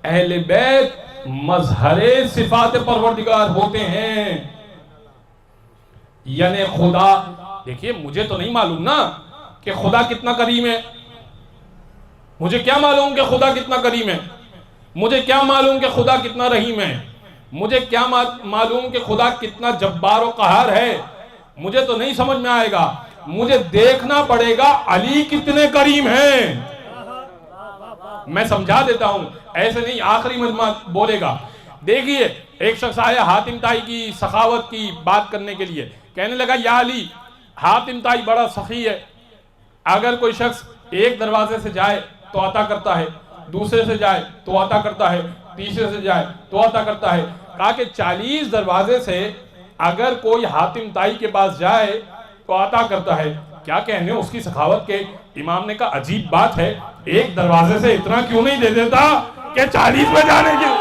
اہل بیت مظہر صفات پروردگار ہوتے ہیں. یعنی خدا، دیکھیے مجھے تو نہیں معلوم نا کہ خدا کتنا کریم ہے. مجھے کیا معلوم کہ خدا کتنا کریم ہے؟ مجھے کیا معلوم کہ خدا کتنا رحیم ہے؟ مجھے کیا معلوم کہ خدا کتنا جبار و قہار ہے؟ مجھے تو نہیں سمجھ میں آئے گا. مجھے دیکھنا پڑے گا علی کتنے کریم ہیں. میں سمجھا دیتا ہوں، ایسے نہیں آخری مجمع بولے گا. دیکھیے ایک شخص آیا حاتم طائی کی سخاوت کی بات کرنے کے لیے، کہنے لگا یا علی، حاتم طائی بڑا سخی ہے. اگر کوئی شخص ایک دروازے سے جائے تو عطا کرتا ہے، دوسرے سے جائے تو عطا کرتا ہے، تیسرے سے جائے تو عطا کرتا ہے. کہا کہ 40 دروازے سے اگر کوئی حاتم طائی کے پاس جائے تو عطا کرتا ہے. کیا کہنے اس کی سخاوت کے. امام نے کہا عجیب بات ہے، ایک دروازے سے اتنا کیوں نہیں دے دیتا کہ 40 میں جانے کی